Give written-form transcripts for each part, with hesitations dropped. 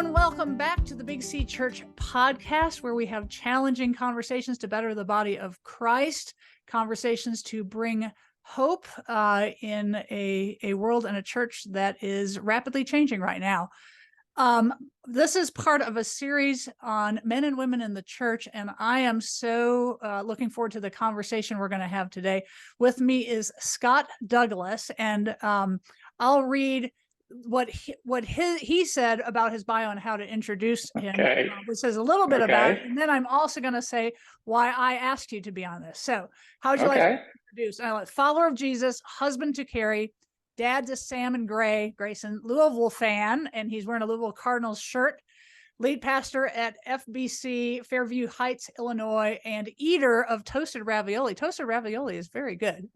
and welcome back to the Big C Church podcast, where we have challenging conversations to better the body of Christ, conversations to bring hope in a world and a church that is rapidly changing right now. This is part of a series on men and women in the church, and I am so looking forward to the conversation we're going to have today. With me is Scott Douglas, and I'll read what he said about his bio and how to introduce him, which says a little bit about it, and then I'm also going to say why I asked you to be on this. So how would you like to introduce? Follower of Jesus, husband to Carrie, dad to Sam and Grayson, Louisville fan, and he's wearing a Louisville Cardinals shirt, lead pastor at FBC Fairview Heights, Illinois, and eater of toasted ravioli. Toasted ravioli is very good.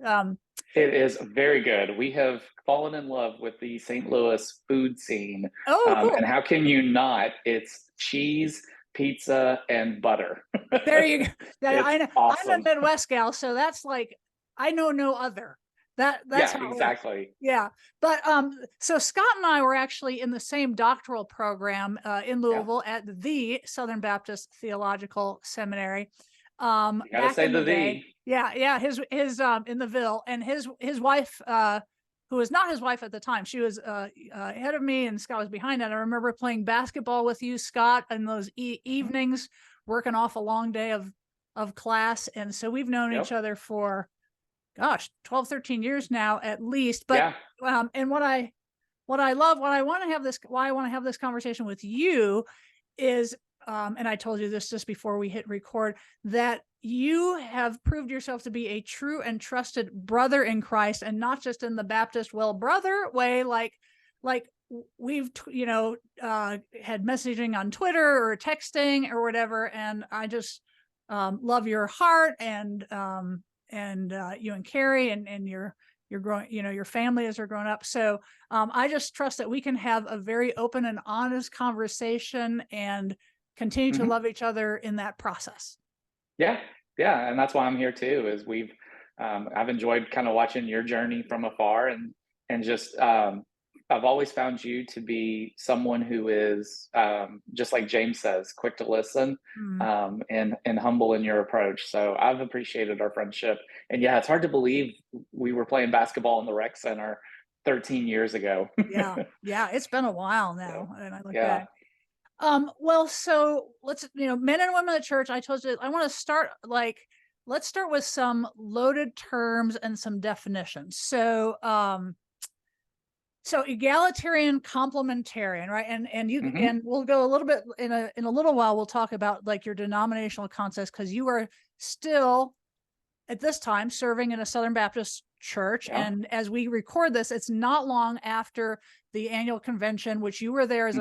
It is very good. We have fallen in love with the St. Louis food scene. Cool. And how can you not? It's cheese, pizza, and butter. There you go. Awesome. I'm a Midwest gal, so that's like, I know no other. That's how exactly. Yeah. But so Scott and I were actually in the same doctoral program in Louisville at the Southern Baptist Theological Seminary. You gotta say the V. Yeah. His in the Ville, and his wife, who was not his wife at the time, she was ahead of me and Scott was behind it. I remember playing basketball with you, Scott, in those evenings, working off a long day of class. And so we've known each other for 12, 13 years now at least. But and why I want to have this conversation with you is, and I told you this just before we hit record, that you have proved yourself to be a true and trusted brother in Christ, and not just in the Baptist brother way, like we've had messaging on Twitter or texting or whatever. And I just love your heart, and you and Carrie and your growing, your family as they're growing up. So I just trust that we can have a very open and honest conversation and continue to love each other in that process. Yeah. And that's why I'm here too, is I've enjoyed kind of watching your journey from afar, and just, I've always found you to be someone who is, just like James says, quick to listen, and humble in your approach. So I've appreciated our friendship. And yeah, it's hard to believe we were playing basketball in the rec center 13 years ago. Yeah, it's been a while now. And I look back. Well, so let's, men and women of the church, I told you, I want to start let's start with some loaded terms and some definitions. So, so egalitarian, complementarian, right? And you and we'll go a little bit in a little while. We'll talk about like your denominational context, because you are still at this time serving in a Southern Baptist church. Yeah. And as we record this, it's not long after the annual convention, which you were there as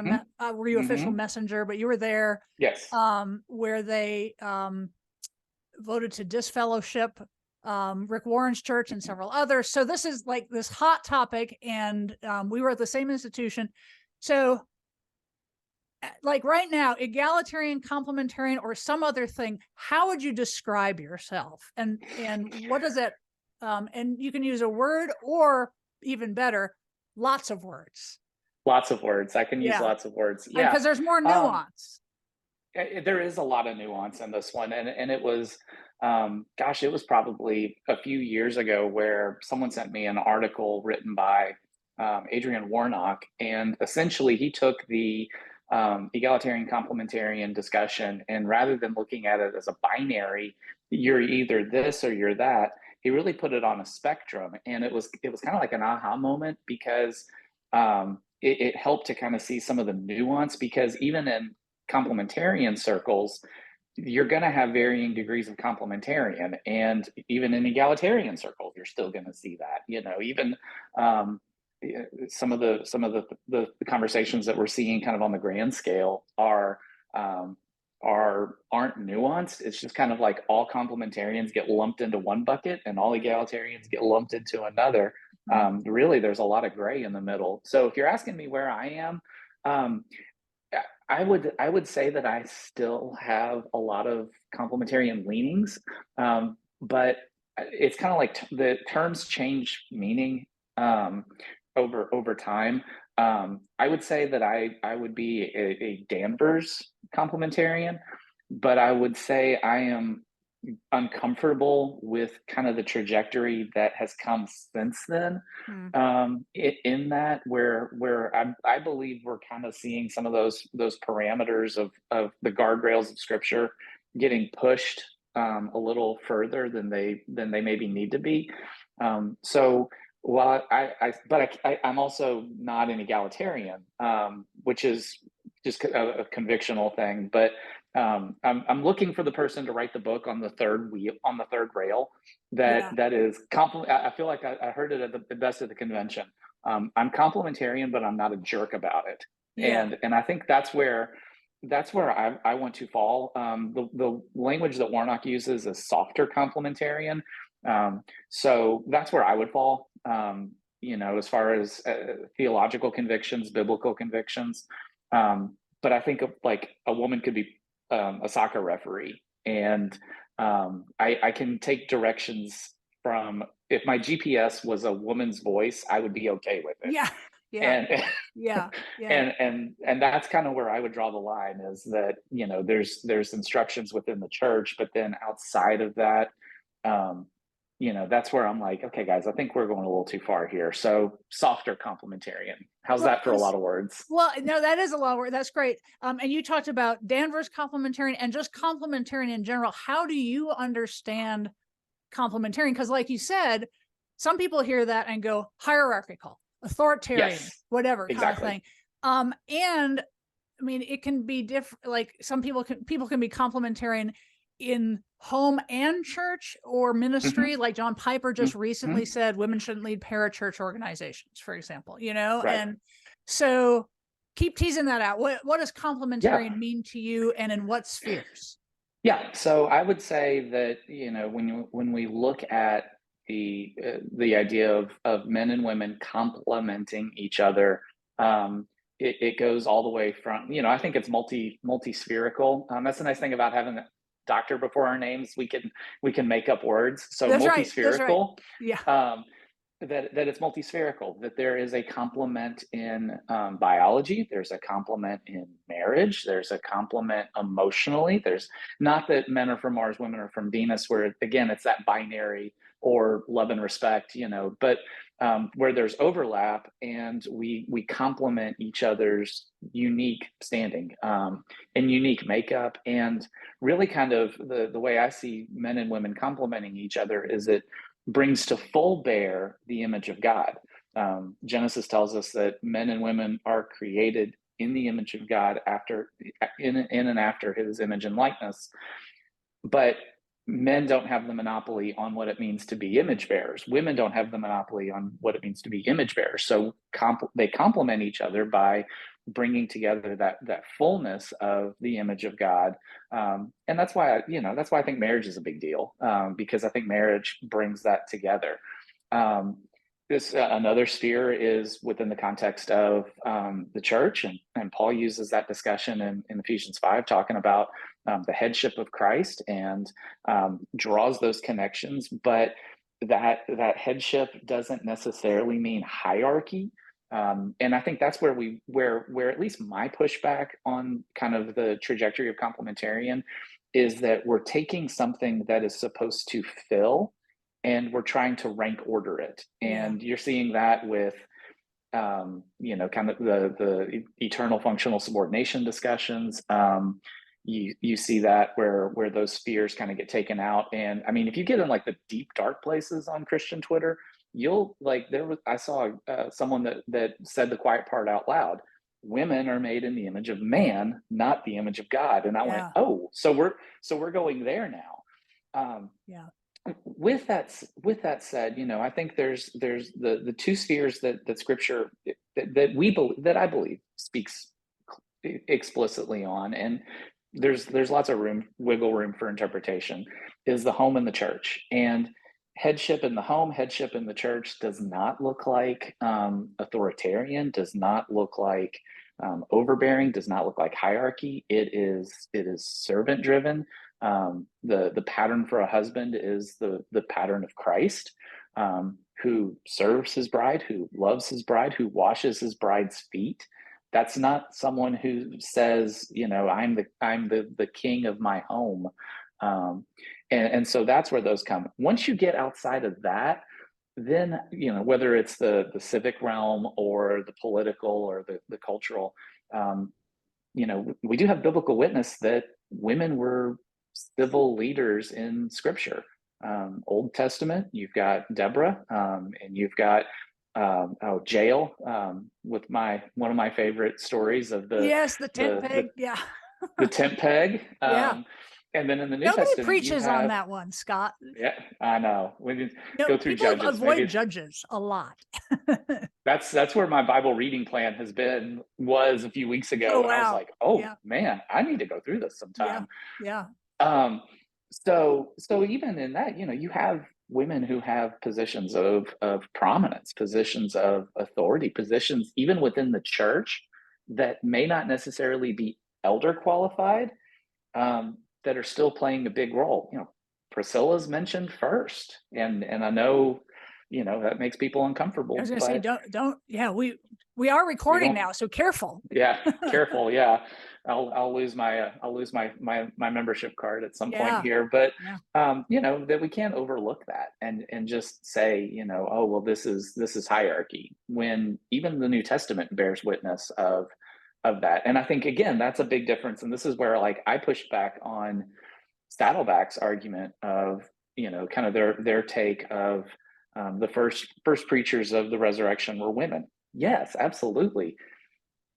were you official messenger, but you were there. Yes. Where they voted to disfellowship Rick Warren's church and several others. So this is like this hot topic, and we were at the same institution. So like right now, egalitarian, complementarian, or some other thing, how would you describe yourself? And what does it, and you can use a word, or even better, lots of words. Lots of words. I can use lots of words. Yeah. Because there's more nuance. There is a lot of nuance in this one. And it was, it was probably a few years ago where someone sent me an article written by Adrian Warnock. And essentially he took the egalitarian complementarian discussion, and rather than looking at it as a binary, you're either this or you're that, he really put it on a spectrum. And it was kind of like an aha moment, because it helped to kind of see some of the nuance, because even in complementarian circles, you're going to have varying degrees of complementarian, and even in egalitarian circles, you're still going to see that. Even some of the conversations that we're seeing kind of on the grand scale aren't nuanced. It's just kind of like all complementarians get lumped into one bucket and all egalitarians get lumped into another. Really, there's a lot of gray in the middle. So if you're asking me where I am, I would say that I still have a lot of complementarian leanings, but it's kind of like the terms change meaning over time. I would say that I would be a Danvers complementarian, but I would say I am uncomfortable with kind of the trajectory that has come since then. Hmm. In that where I believe we're kind of seeing some of those parameters of the guardrails of Scripture getting pushed a little further than they maybe need to be. So while I'm also not an egalitarian, which is just a convictional thing. But I'm looking for the person to write the book on the third wheel, on the third rail. Yeah. That is I feel like I heard it at the best at the convention. I'm complementarian, but I'm not a jerk about it. Yeah. And I think that's where I want to fall. The language that Warnock uses is softer complementarian. So that's where I would fall. As far as theological convictions, biblical convictions. But I think of, like, a woman could be a soccer referee, and I can take directions from, if my GPS was a woman's voice, I would be okay with it. Yeah. Yeah. And Yeah. Yeah. and that's kind of where I would draw the line, is that, there's instructions within the church, but then outside of that, that's where I'm like, okay, guys, I think we're going a little too far here. So softer complementarian. How's Well, that for a lot of words? well, no, that is a lot of work. That's great. And you talked about Danvers complementarian and just complementarian in general. How do you understand complementarian? Because, like you said, some people hear that and go hierarchical, authoritarian, Yes, whatever kind of exactly. thing. And I mean, it can be different. Like, some people can be complementarian in home and church or ministry. Hmm. Like John Piper just Hmm. recently said, women shouldn't lead parachurch organizations, for example. Right. And so keep teasing that out. What does Yeah. complementarian mean to you, and in what spheres? Yeah. So I would say that, when we look at the idea of men and women complementing each other, it goes all the way from, I think it's multi spherical. That's the nice thing about having a doctor before our names. We can make up words. So That's right. That's right. multi-spherical. Yeah. Um, that it's multi-spherical, that there is a complement in biology, there's a complement in marriage, there's a complement emotionally. There's not that men are from Mars, women are from Venus, where again it's that binary, or love and respect, but where there's overlap, and we complement each other's unique standing, and unique makeup. And really kind of the way I see men and women complementing each other is it brings to full bear the image of God. Genesis tells us that men and women are created in the image of God, in and after His image and likeness. But men don't have the monopoly on what it means to be image bearers. Women don't have the monopoly on what it means to be image bearers. So they complement each other by bringing together that fullness of the image of God. And that's why I think marriage is a big deal, because I think marriage brings that together. This another sphere is within the context of the church, and Paul uses that discussion in Ephesians 5, talking about the headship of Christ, and draws those connections. But that headship doesn't necessarily mean hierarchy. And I think that's where at least my pushback on kind of the trajectory of complementarian is, that we're taking something that is supposed to fill, and we're trying to rank order it. Yeah. And you're seeing that with kind of the eternal functional subordination discussions. You see that where those spheres kind of get taken out. And I mean, if you get in like the deep dark places on Christian Twitter, I saw someone that said the quiet part out loud: women are made in the image of man, not the image of God. And I went, Yeah. oh, so we're going there now. Yeah. With that said, I think there's the two spheres that Scripture that I believe speaks explicitly on, and there's lots of wiggle room for interpretation, is the home and the church. And headship in the home, headship in the church does not look like authoritarian, does not look like overbearing, does not look like hierarchy. It is servant driven. The pattern for a husband is the pattern of Christ. who serves his bride, who loves his bride, who washes his bride's feet. That's not someone who says, I'm the king of my home. And so that's where those come. Once you get outside of that, then, whether it's the civic realm or the political or the cultural, we do have biblical witness that women were civil leaders in Scripture. Old Testament, you've got Deborah, and you've got Jael, with one of my favorite stories of the tent peg. The tent peg. And then in the New Nobody Testament, preaches on that one, Scott. Yeah, I know. We did go through people Judges. avoid Judges a lot. That's where my Bible reading plan was a few weeks ago. And I was like, man, I need to go through this sometime. Yeah. So even in that, you have women who have positions of prominence, positions of authority, positions even within the church that may not necessarily be elder qualified, that are still playing a big role. Priscilla's mentioned first, and I know, that makes people uncomfortable. I was going to say, don't. Yeah, we are recording now, so careful. Yeah, careful. Yeah, I'll lose my membership card at some point here, but that we can't overlook that and just say, oh well, this is hierarchy, when even the New Testament bears witness of that. And I think, again, that's a big difference. And this is where, like, I pushed back on Saddleback's argument of, kind of their take of the first preachers of the resurrection were women. Yes, absolutely.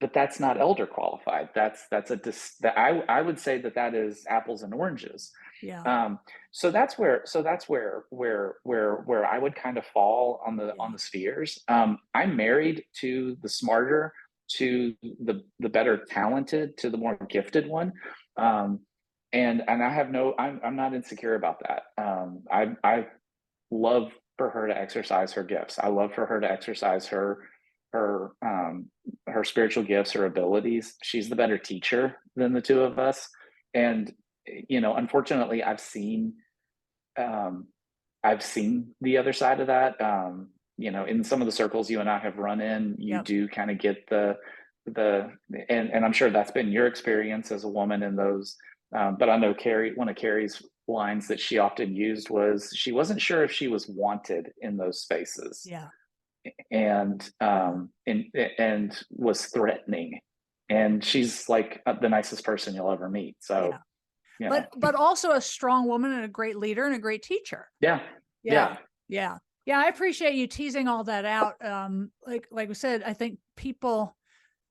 But that's not elder qualified. I would say that is apples and oranges. Yeah. So that's where I would kind of fall on the spheres. I'm married to the smarter, to the better talented, to the more gifted one. And I'm not insecure about that. I love for her to exercise her gifts. I love for her to exercise her spiritual gifts, her abilities. She's the better teacher than the two of us. And, unfortunately, I've seen the other side of that. In some of the circles you and I have run in, you do kind of get and I'm sure that's been your experience as a woman in those. But I know one of Carrie's lines that she often used was she wasn't sure if she was wanted in those spaces. Yeah. And was threatening. And she's like the nicest person you'll ever meet. So, but also a strong woman and a great leader and a great teacher. Yeah. I appreciate you teasing all that out. Like we said, I think people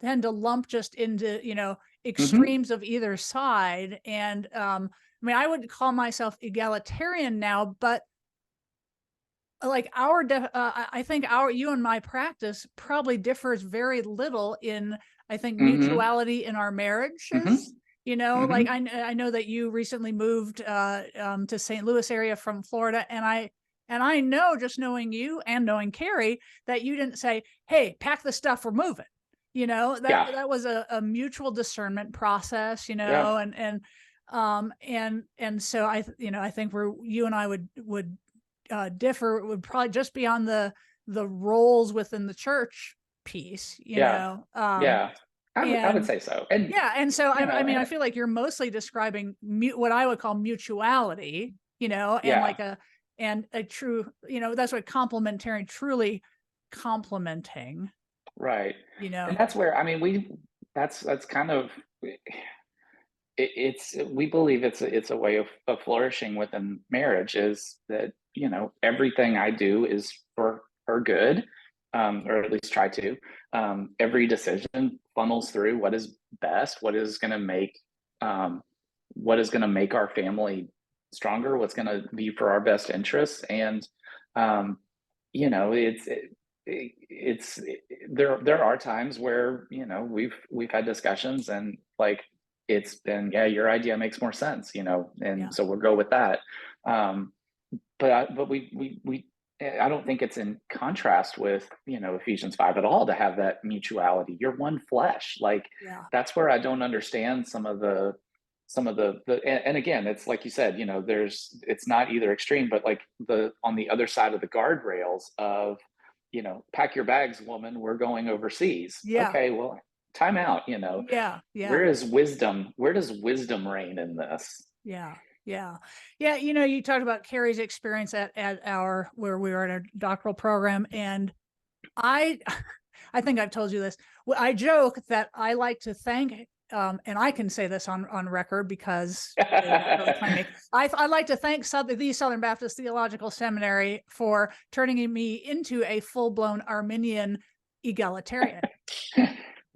tend to lump just into, extremes of either side. And I would call myself egalitarian now, but like I think you and my practice probably differs very little in, I think, mutuality in our marriages. Like I know that you recently moved to St. Louis area from Florida, and I know, just knowing you and knowing Carrie, that you didn't say, "Hey, pack the stuff, we're moving." That was a mutual discernment process. And so I think where you and I would differ would probably just be on the roles within the church piece. I would say so. And so I feel like you're mostly describing what I would call mutuality, and a true, that's what complementarian, truly complementing. Right. And that's where, that's kind of, we believe it's a way of flourishing within marriage, is that, everything I do is for her good, or at least try to. Every decision funnels through what is best, what is going to make our family stronger, what's going to be for our best interests. And, there are times where, we've had discussions and like, it's been, your idea makes more sense, so we'll go with that. But we I don't think it's in contrast with, Ephesians 5 at all, to have that mutuality. You're one flesh. Like, that's where I don't understand some of the some of and again, it's like you said, it's not either extreme, but like on the other side of the guardrails of, pack your bags, woman, we're going overseas. Yeah. Okay, well, time out, Yeah. Yeah. where does wisdom reign in this? Yeah. Yeah. Yeah. You talked about Carrie's experience at where we were at our doctoral program. And I think I've told you this. I joke that I like to thank, and I can say this on record because they don't really claim me. I like to thank the Southern Baptist Theological Seminary for turning me into a full-blown Arminian egalitarian.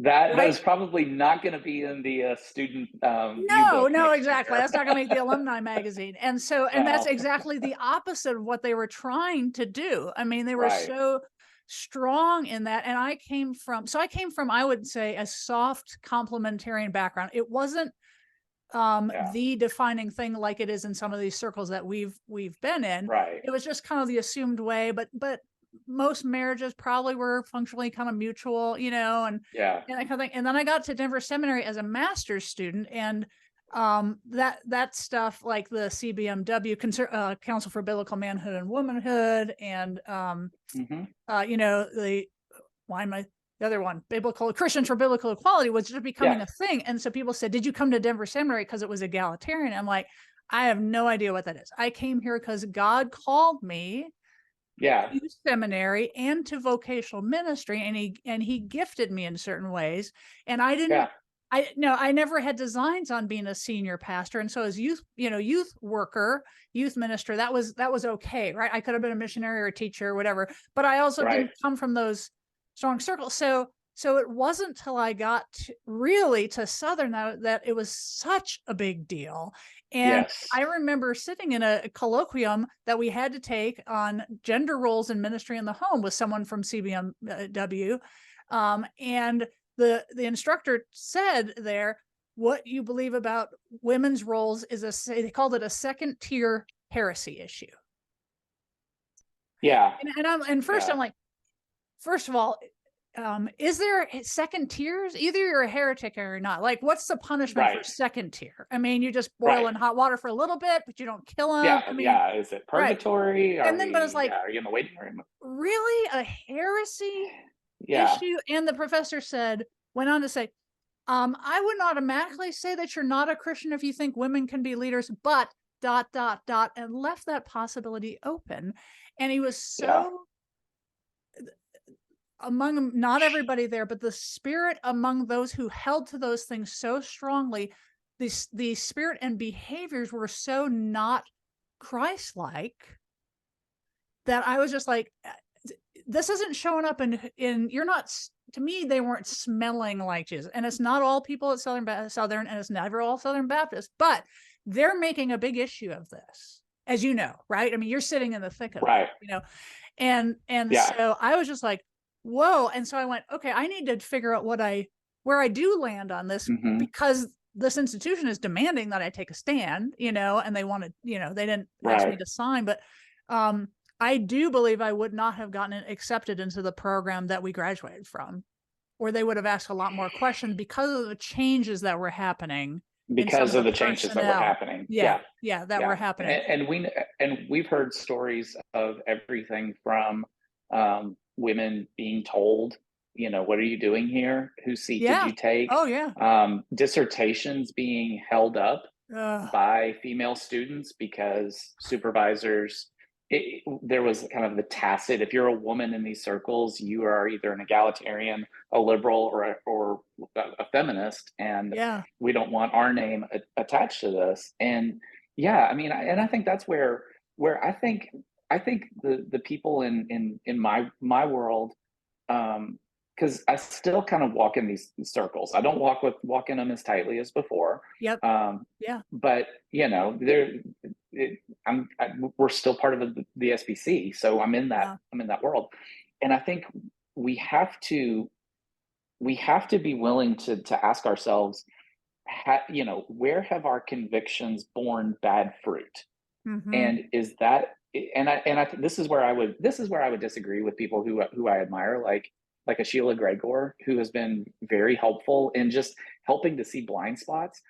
That is probably not going to be in the student No, exactly. That's not going to make the alumni magazine. And that's exactly the opposite of what they were trying to do. I mean, they were so strong in that. And I came from, I would say, a soft complementarian background. It wasn't the defining thing like it is in some of these circles that we've been in. Right. It was just kind of the assumed way, but most marriages probably were functionally kind of mutual, and that kind of thing. And then I got to Denver Seminary as a master's student, and that stuff like the CBMW, Council for Biblical Manhood and Womanhood, and the other one, Christians for Biblical Equality, was just becoming a thing. And so people said, "Did you come to Denver Seminary because it was egalitarian?" I'm like, I have no idea what that is. I came here because God called me to seminary and to vocational ministry, and he gifted me in certain ways. And I didn't, I never had designs on being a senior pastor. And so as youth worker, youth minister, that was okay. Right. I could have been a missionary or a teacher or whatever, but I also didn't come from those strong circles. So it wasn't till I got really to Southern that it was such a big deal. And I remember sitting in a colloquium that we had to take on gender roles in ministry in the home with someone from CBMW. And the instructor said there, what you believe about women's roles is they called it a second tier heresy issue. Yeah. And first I'm like, first of all, is there second tiers? Either you're a heretic or you're not. Like, what's the punishment for second tier? I mean, you just boil in hot water for a little bit, but you don't kill them. Yeah, I mean, is it purgatory? And then, but it's like, are you in the waiting room? Really, a heresy issue? And the professor went on to say, I would automatically say that you're not a Christian if you think women can be leaders, but ... and left that possibility open. And he was so among not everybody there, but the spirit among those who held to those things so strongly, the spirit and behaviors were so not Christ-like that I was just like, this isn't showing up in you're not, to me, they weren't smelling like Jesus. And it's not all people at Southern, and it's never all Southern Baptists, but they're making a big issue of this, as you know, right? I mean, you're sitting in the thick of it, and so I was just like, whoa. And so I went, okay, I need to figure out where I do land on this, because this institution is demanding that I take a stand, and they wanted, they didn't ask me to sign, but I do believe I would not have gotten accepted into the program that we graduated from, or they would have asked a lot more questions because of the changes that were happening. Because of the changes that were happening. That were happening. And we've heard stories of everything from women being told, what are you doing here? Whose seat did you take? Oh, yeah. Dissertations being held up by female students because supervisors, there was kind of the tacit, if you're a woman in these circles, you are either an egalitarian, a liberal, or a feminist, and we don't want our name attached to this. And I mean, I think that's where I think the people in my world, because I still kind of walk in these circles. I don't walk in them as tightly as before. But we're still part of the SBC, so I'm in that world, and I think we have to be willing to ask ourselves, where have our convictions borne bad fruit, and is that, and I this is where I would disagree with people who I admire, like a Sheila Gregor, who has been very helpful in just helping to see blind spots.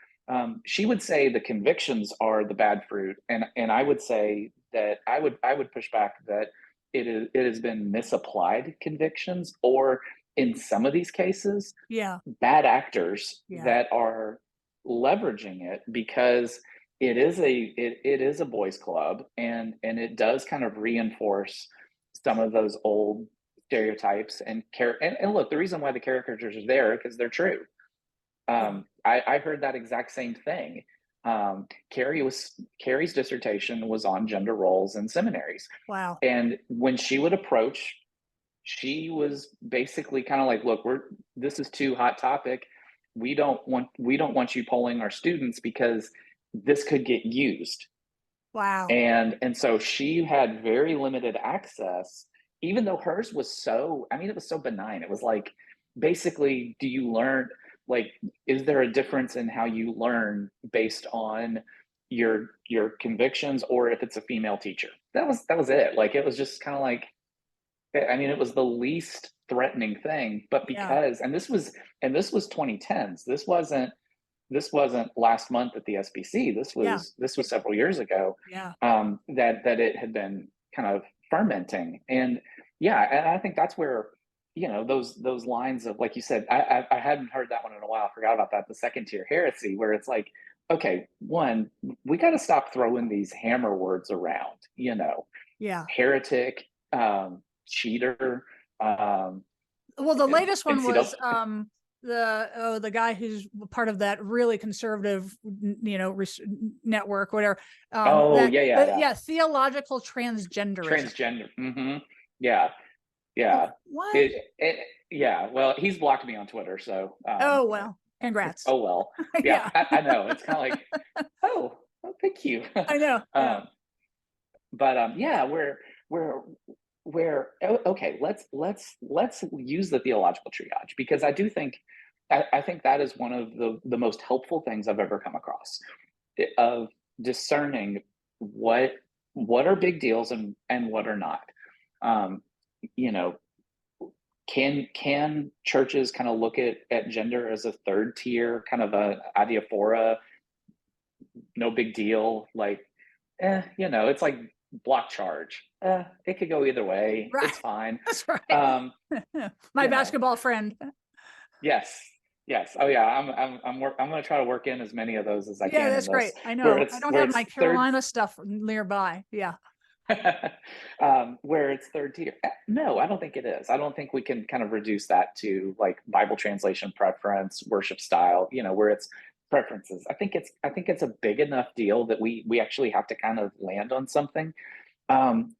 She would say the convictions are the bad fruit, and I would say that I would push back that it has been misapplied convictions, or in some of these cases, Yeah. bad actors Yeah. that are leveraging it because it is a boys club, and it does kind of reinforce some of those old stereotypes and look, the reason why the characters are there because they're true. Yeah. I heard that exact same thing. Carrie's dissertation was on gender roles in seminaries, Wow. and when she would approach, she was basically kind of like, "Look, this is too hot topic. We don't want you polling our students because this could get used." Wow. And so she had very limited access, even though hers was so, I mean, it was so benign. It was like, basically, do you learn, like, is there a difference in how you learn based on your convictions, or if it's a female teacher? That was it. Like, it was just kind of like, I mean, it was the least threatening thing, but Yeah. because, and this was 2010s. This wasn't last month at the SBC. This Yeah. was this was several years ago. Yeah. That it had been kind of fermenting, and yeah, and I think that's where, those lines of, like you said, I hadn't heard that one in a while. I forgot about that. The second tier heresy, where it's like, okay, one, we got to stop throwing these hammer words around. Yeah. Heretic, cheater, Well, the latest one was NCAA. the guy who's part of that really conservative, network, whatever. Oh yeah, yeah, yeah. Theological transgenderism. Transgender. Yeah, yeah. What? It, yeah. Well, he's blocked me on Twitter, so Oh well, congrats. oh well. Yeah, Yeah, I know. It's kind of like, oh, thank you. I know. Yeah, But yeah, we're okay. Let's use the theological triage, because I do think I think that is one of the most helpful things I've ever come across, of discerning what are big deals and what are not. Um, you know, can churches kind of look at gender as a third tier, kind of a adiaphora, no big deal, like, it's like block charge. It could go either way. right. It's fine. That's right. Um, My you know, basketball friend. yes, yes. Oh yeah, I'm going to try to work in as many of those as I Yeah, can in that's this, great. I where know. I it's don't where have it's my third, Carolina stuff nearby. Yeah. where it's third tier. No, I don't think it is. I don't think we can kind of reduce that to like Bible translation preference, worship style, where it's preferences. I think it's a big enough deal that we actually have to kind of land on something. And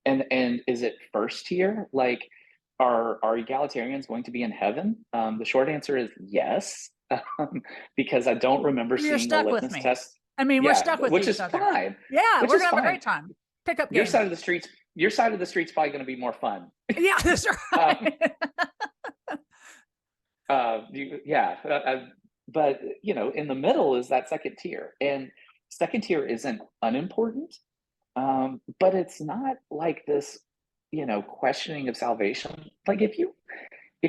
is it first tier? Like, are egalitarians going to be in heaven? The short answer is yes, because I don't remember You're seeing a stuck with litmus me. test. I mean, we're Yeah, stuck with which each is other. fine. Yeah, Which we're is gonna have a fine. great time. Pickup Your game. side of the streets, your side of the street's probably going to be more fun. Yeah, that's Um, right. yeah, but in the middle is that second tier, and second tier isn't unimportant, but it's not like this, questioning of salvation. Like, if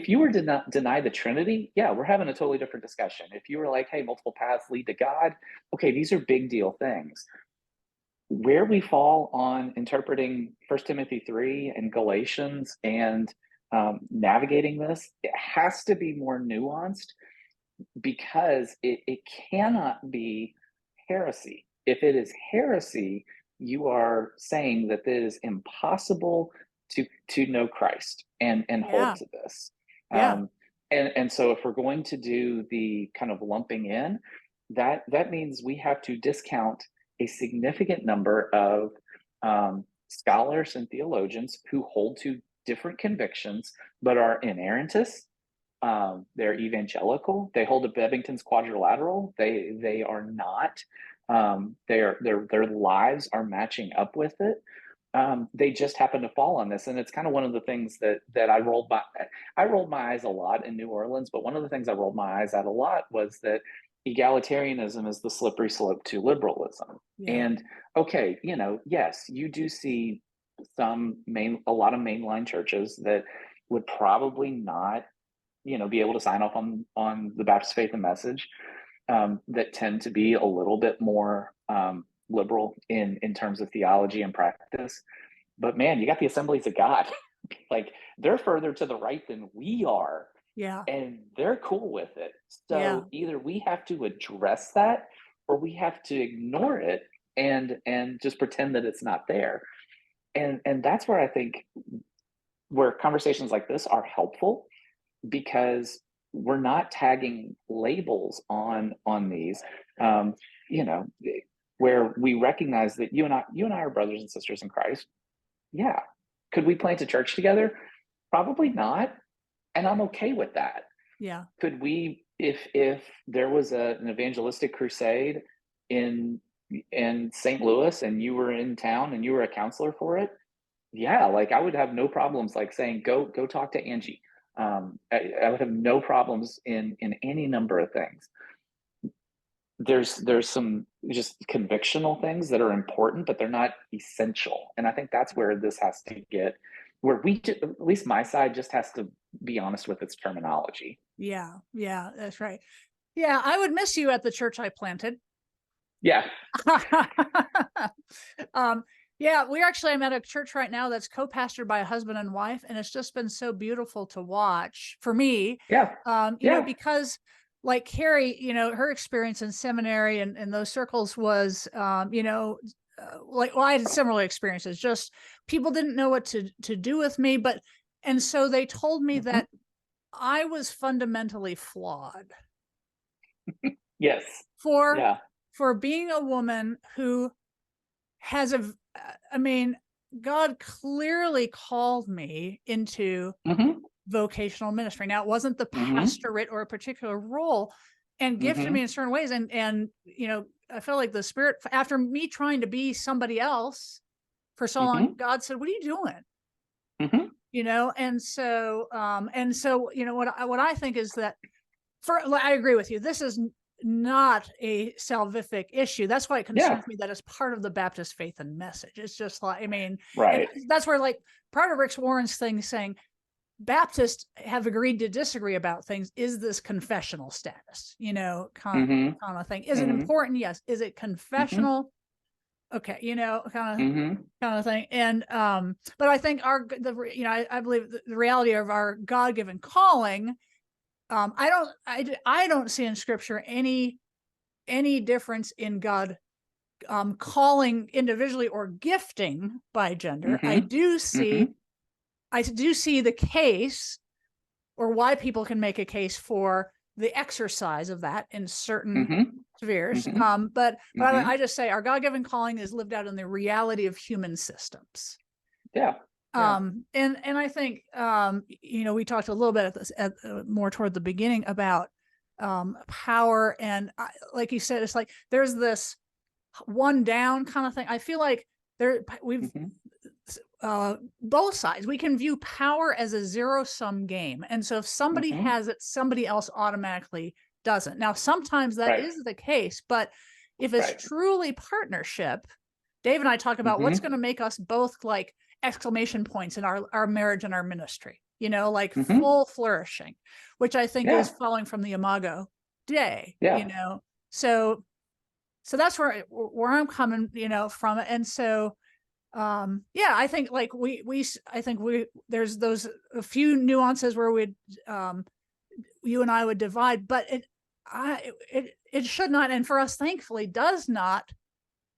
you were to not deny the Trinity, yeah, we're having a totally different discussion. If you were like, hey, multiple paths lead to God, okay, these are big deal things. Where we fall on interpreting First Timothy 3 and Galatians, and navigating this, it has to be more nuanced, because it cannot be heresy. If it is heresy, you are saying that it is impossible to know Christ and hold Yeah. to this. Yeah. And so if we're going to do the kind of lumping in, that means we have to discount a significant number of scholars and theologians who hold to different convictions but are inerrantists. They're evangelical. They hold to Bebbington's Quadrilateral. They are not. Their lives are matching up with it. They just happen to fall on this, and it's kind of one of the things that I rolled my eyes a lot in New Orleans. But one of the things I rolled my eyes at a lot was that egalitarianism is the slippery slope to liberalism. Yeah. And okay, yes, you do see a lot of mainline churches that would probably not be able to sign off on the Baptist Faith and Message. that tend to be a little bit more liberal in terms of theology and practice. But man, you got the Assemblies of God. Like, they're further to the right than we are, Yeah. and they're cool with it. Yeah. So either we have to address that, or we have to ignore it and just pretend that it's not there. And that's where I think where conversations like this are helpful, because we're not tagging labels on these, um, you know, where we recognize that you and I are brothers and sisters in Christ. Yeah. Could we plant a church together? Probably not, and I'm okay with that. Yeah. Could we, if there was an evangelistic crusade in in St. Louis and you were in town and you were a counselor for it, yeah, like I would have no problems like saying go talk to Angie. I would have no problems in any number of things. There's some just convictional things that are important, but they're not essential. And I think that's where this has to get, where at least my side just has to be honest with its terminology. Yeah. Yeah. That's right. Yeah. I would miss you at the church I planted. Yeah. Yeah, I'm at a church right now that's co-pastored by a husband and wife, and it's just been so beautiful to watch for me. Yeah. Because like Carrie, her experience in seminary and those circles was, I had similar experiences. Just people didn't know what to do with me, and so they told me Mm-hmm. that I was fundamentally flawed. Yes. For Yeah. being a woman who has God clearly called me into Mm-hmm. vocational ministry. Now, it wasn't the Mm-hmm. pastorate or a particular role, and gifted Mm-hmm. me in certain ways. And I felt like the Spirit, after me trying to be somebody else for so long, Mm-hmm. God said, "What are you doing?" Mm-hmm. And so, what I think is that, I agree with you. This is not a salvific issue. That's why it Yeah. concerns me that it's part of the Baptist faith and message. It's just like, and Right. that's where, like, part of Rick Warren's thing saying Baptists have agreed to disagree about things. Is this confessional status? Mm-hmm. Kind of thing. Is it Mm-hmm. important? Yes. Is it Mm-hmm. confessional? Okay. Mm-hmm. Kind of thing. And, but I think I believe the reality of our God-given calling, I don't see in Scripture any difference in God calling individually or gifting by gender. Mm-hmm. I do Mm-hmm. see the case, or why people can make a case for the exercise of that in certain Mm-hmm. spheres. Mm-hmm. But Mm-hmm. I just say our God-given calling is lived out in the reality of human systems. Yeah. Yeah. And I think, we talked a little bit more toward the beginning about power. And like you said, it's like, there's this one down kind of thing. I feel like we've, Mm-hmm. both sides, we can view power as a zero-sum game. And so if somebody Mm-hmm. has it, somebody else automatically doesn't. Now, sometimes that Right. is the case, but if it's Right. truly partnership, Dave and I talk about what's Mm-hmm. going to make us both like exclamation points in our marriage and our ministry, like Mm-hmm. full flourishing, which I think Yeah. is following from the Imago Dei, Yeah. So that's where I'm coming, from it. And so, I think like there's those a few nuances where you and I would divide, but it should not, and for us, thankfully, does not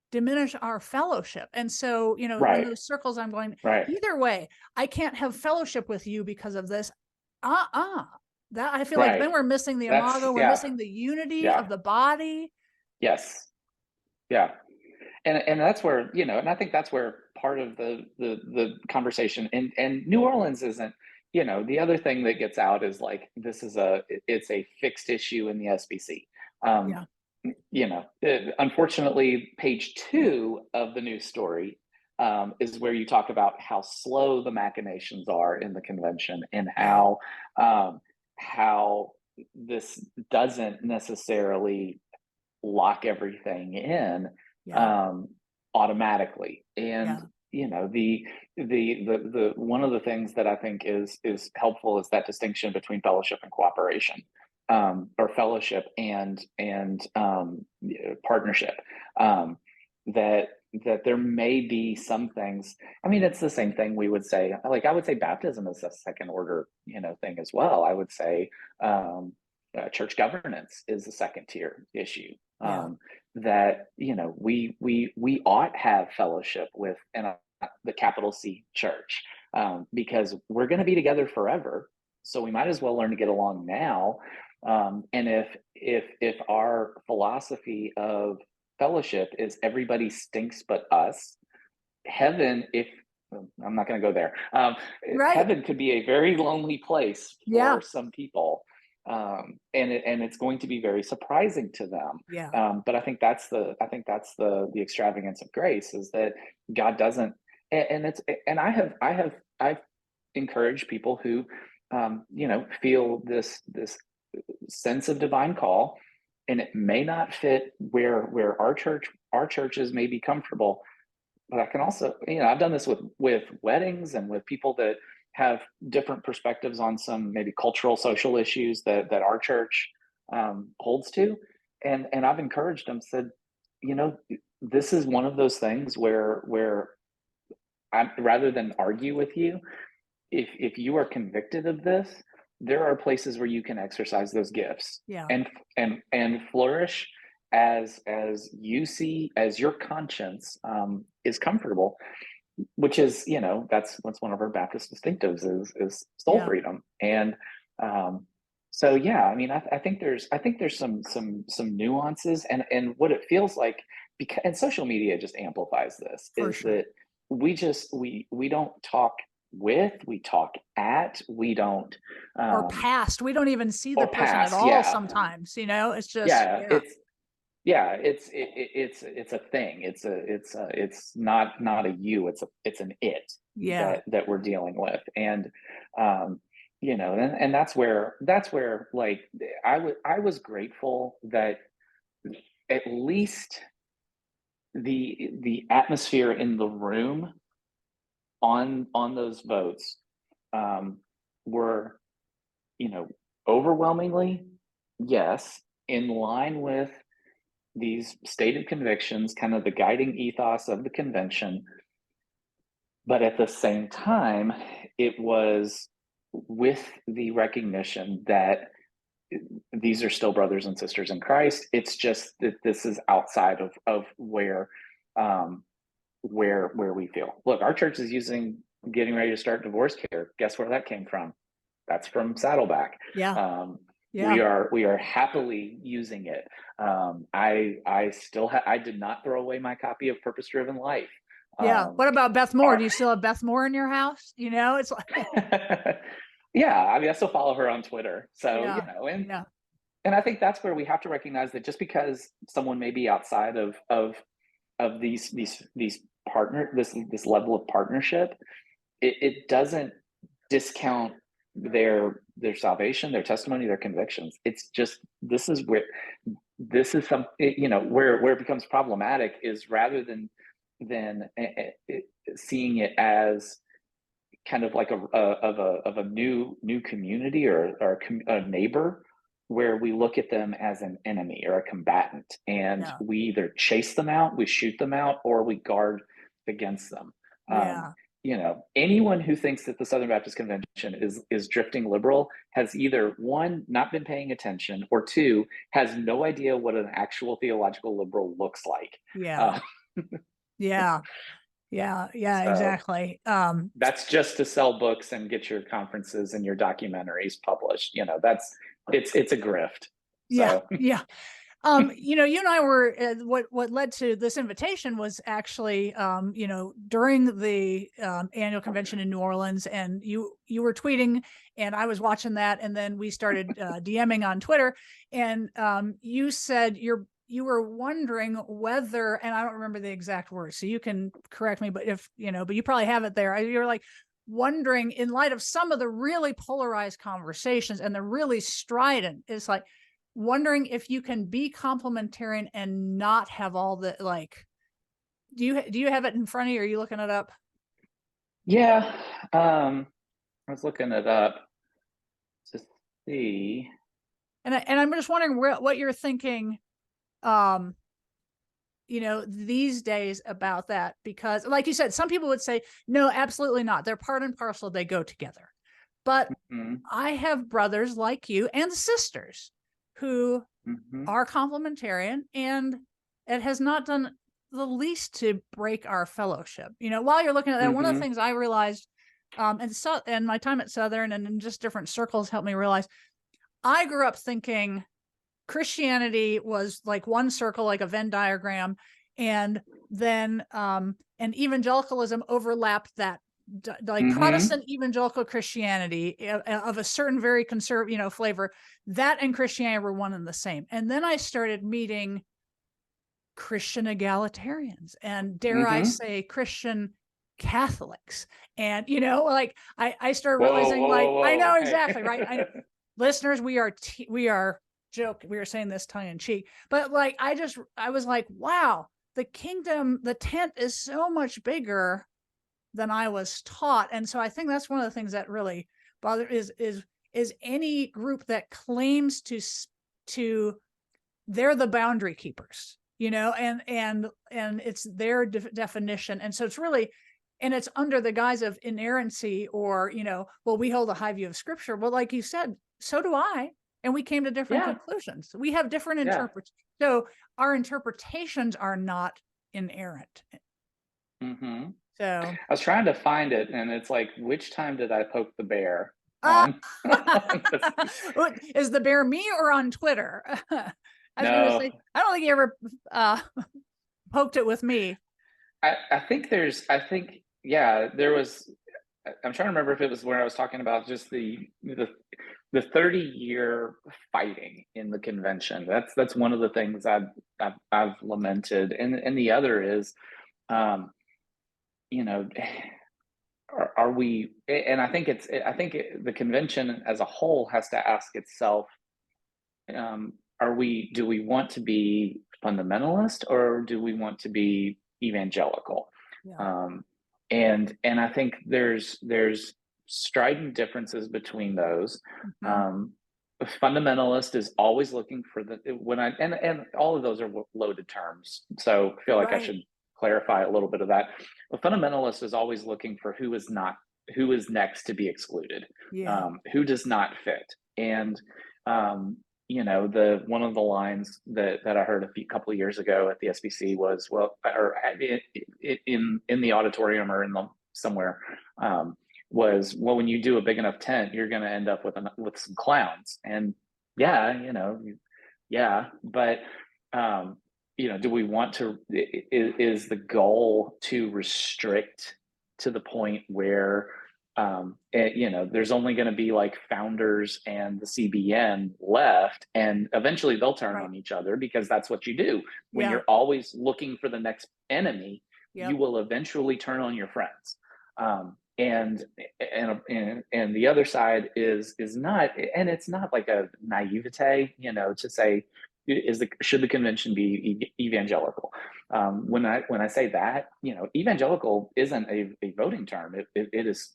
diminish our fellowship. And so, in Right. those circles, I'm going, Right. either way, I can't have fellowship with you because of this. That I feel like Right. then we're missing the That's Imago, we're yeah. missing the unity Yeah. of the body. Yes. Yeah. And that's where, and I think that's where part of the conversation, and New Orleans isn't, the other thing that gets out is like, it's a fixed issue in the SBC. Unfortunately, page 2 of the news story is where you talk about how slow the machinations are in the convention, and how this doesn't necessarily lock everything in automatically. And the one of the things that I think is helpful is that distinction between fellowship and cooperation. or fellowship and partnership. That there may be some things. I mean, it's the same thing we would say. Like I would say, baptism is a second order, thing as well. I would say church governance is a second tier issue. Yeah. That we ought have fellowship with the capital C church, because we're going to be together forever. So we might as well learn to get along now. And if our philosophy of fellowship is everybody stinks but us, heaven, I'm not going to go there. Right. Heaven could be a very lonely place for Yeah. some people. And it's going to be very surprising to them. Yeah. But I think that's the extravagance of grace, is that God doesn't, and I've encouraged people who, feel this sense of divine call, and it may not fit where our churches may be comfortable. But I can also, I've done this with weddings and with people that have different perspectives on some maybe cultural, social issues that our church holds to. And I've encouraged them, said, this is one of those things where I'm, rather than argue with you, if you are convicted of this, there are places where you can exercise those gifts, Yeah. and flourish as you see, as your conscience is comfortable, which is, that's one of our Baptist distinctives is soul freedom. And so I mean, I think there's some nuances, and what it feels like, because, and social media just amplifies this, For is sure. that we don't talk with, we talk at, we don't Or past, we don't even see the or person at past, all sometimes, it's just it's a thing, it's not a you, it's an it that we're dealing with. And and that's where like I was grateful that at least the atmosphere in the room on those votes were, overwhelmingly yes, in line with these stated convictions, kind of the guiding ethos of the convention. But at the same time, it was with the recognition that these are still brothers and sisters in Christ. It's just that this is outside of where we feel. Look, our church is getting ready to start divorce care. Guess where that came from? That's from Saddleback. We are happily using it. I still I did not throw away my copy of Purpose Driven Life. What about Beth Moore? Do you still have Beth Moore in your house? It's like yeah, I mean, I still follow her on Twitter. So, and I think that's where we have to recognize that just because someone may be outside of these this level of partnership, it doesnit discount their salvation, their testimony, their convictions. It's just, this is some, where it becomes problematic is, rather than seeing it as kind of like a new community or a neighbor, where we look at them as an enemy or a combatant, and we either chase them out, we shoot them out, or we guard against them. Anyone who thinks that the Southern Baptist Convention is drifting liberal has either, one, not been paying attention, or two, has no idea what an actual theological liberal looks like. Exactly. That's just to sell books and get your conferences and your documentaries published. It's a grift. You and I were, what led to this invitation was actually, during the annual convention in New Orleans, and you were tweeting and I was watching that. And then we started DMing on Twitter, and you said you were wondering whether, and I don't remember the exact words, so you can correct me, but but you probably have it there. You're like wondering, in light of some of the really polarized conversations and the really strident, it's like, wondering if you can be complementarian and not have all the, like, do you have it in front of you? Are you looking it up? I was looking it up to see. And I'm just wondering what you're thinking, these days about that, because like you said, some people would say, no, absolutely not. They're part and parcel. They go together. But I have brothers like you and sisters who are complementarian, and it has not done the least to break our fellowship. While you're looking at that, one of the things I realized, and my time at Southern and in just different circles helped me realize, I grew up thinking Christianity was like one circle, like a Venn diagram, and then and evangelicalism overlapped that, like Protestant evangelical Christianity of a certain very conservative, flavor. That and Christianity were one and the same. And then I started meeting Christian egalitarians, and dare I say Christian Catholics. And like I started realizing, I know exactly, right? Listeners, we are joking. We are saying this tongue in cheek, but like I was like, wow, the kingdom, the tent is so much bigger than I was taught. And so I think that's one of the things that really bothers is any group that claims to they're the boundary keepers, and it's their definition. And so it's really, and it's under the guise of inerrancy, or, well, we hold a high view of scripture. Well, like you said, so do I. And we came to different conclusions. We have different interpretations. So our interpretations are not inerrant. So I was trying to find it, and it's like, which time did I poke the bear? Is the bear me or on Twitter? I was going to say, I don't think you ever poked it with me. I think there was, I'm trying to remember if it was where I was talking about just the 30-year fighting in the convention. That's one of the things I've lamented. And the other is, are we, and I think the convention as a whole has to ask itself, do we want to be fundamentalist, or do we want to be evangelical? And I think there's strident differences between those. A fundamentalist is always looking for and all of those are loaded terms, so I feel like I should clarify a little bit of that. A fundamentalist is always looking for who is next to be excluded, who does not fit. And one of the lines that I heard a couple of years ago at the SBC was, in the auditorium or somewhere, was, well, when you do a big enough tent, you're going to end up with some clowns. And but do we want to? Is the goal to restrict to the point where there's only going to be like founders and the CBN left, and eventually they'll turn on each other, because that's what you do when you're always looking for the next enemy. You will eventually turn on your friends. And the other side is not, and it's not like a naivete, to say, should the convention be evangelical? When I say that, evangelical isn't a voting term. It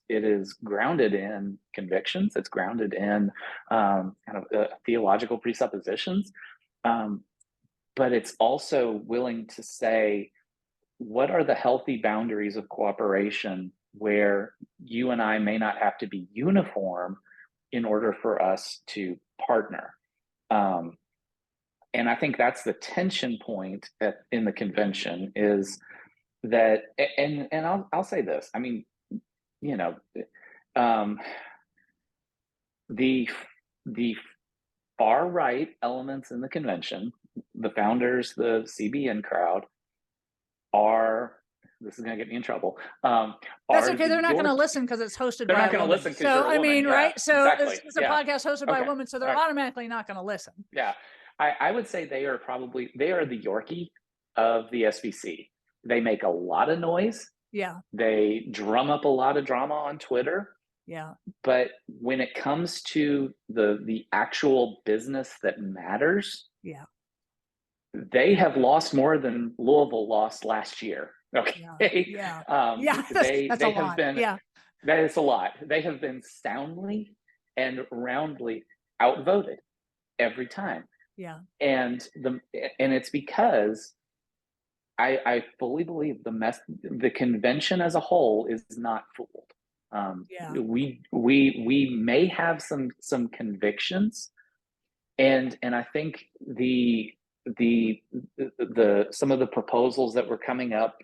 is grounded in convictions. It's grounded in kind of theological presuppositions, but it's also willing to say, what are the healthy boundaries of cooperation where you and I may not have to be uniform in order for us to partner? And I think that's the tension point in the convention, is that, and I'll say this. I mean, the far right elements in the convention, the founders, the CBN crowd, this is going to get me in trouble. That's okay. They're not going to listen because it's hosted by a woman. They're not going to listen. So, I mean, right? So it's a podcast hosted by a woman, so they're automatically not going to listen. Yeah. I would say they are the Yorkie of the SBC. They make a lot of noise. Yeah. They drum up a lot of drama on Twitter. Yeah. But when it comes to the actual business that matters, they have lost more than Louisville lost last year. Okay. That's a lot. That is a lot. They have been soundly and roundly outvoted. every time. Yeah. And it's because I fully believe the convention as a whole is not fooled. Yeah. We may have some convictions, and I think the some of the proposals that were coming up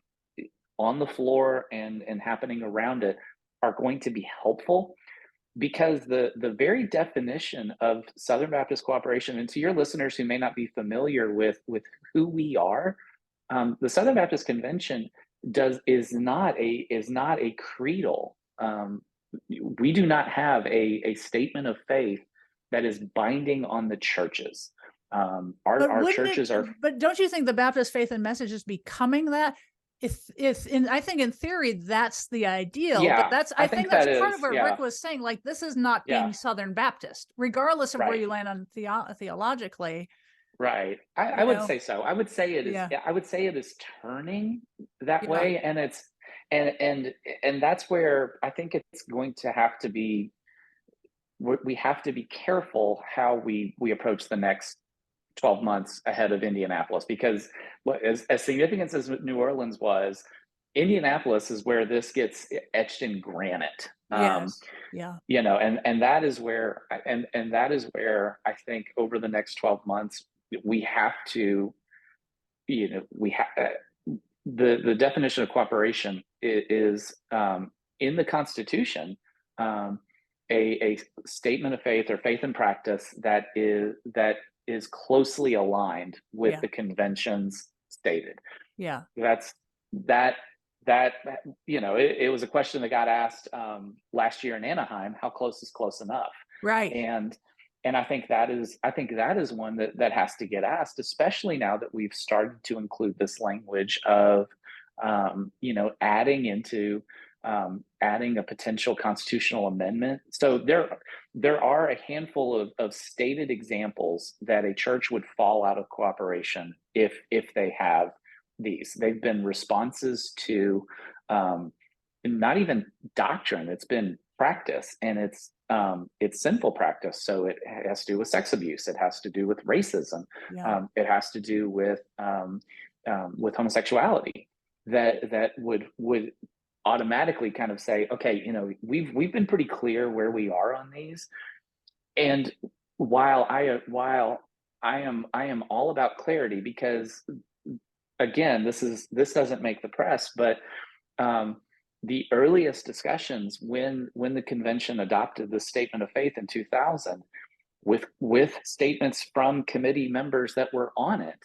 on the floor and happening around it are going to be helpful, because the very definition of Southern Baptist cooperation, and to your listeners who may not be familiar with who we are, the Southern Baptist Convention is not a creedal. We do not have a statement of faith that is binding on the churches. Our churches are. But don't you think the Baptist faith and message is becoming that? I think in theory that's the ideal, Yeah, but I I think think that's that part is. of what Yeah, Rick was saying. Like, this is not yeah, being Southern Baptist, regardless of where right. you land on theologically. Right. I You would know, say so. I would say it is. yeah, I would say it is turning that yeah, way, and and that's where I think it's going to have to be. We have to be careful how we approach the next 12 months ahead of Indianapolis, because as significant as New Orleans was, Indianapolis is where this gets etched in granite. yes, yeah, And that is where that is where I think over the next 12 months we have to, we have the definition of cooperation is in the Constitution, a statement of faith or faith and practice that is closely aligned with yeah, the convention's stated. yeah, That's that that it was a question that got asked last year in Anaheim: how close is close enough? right, And I think that is one that has to get asked, especially now that we've started to include this language of adding a potential constitutional amendment. So there are a handful of stated examples that a church would fall out of cooperation if they have these. They've been responses to not even doctrine; it's been practice, and it's sinful practice. So it has to do with sex abuse. It has to do with racism. yeah, It has to do with homosexuality. That would automatically kind of say, okay, we've been pretty clear where we are on these. And while I am all about clarity, because again, this doesn't make the press, but the earliest discussions when the convention adopted the statement of faith in 2000, with statements from committee members that were on it,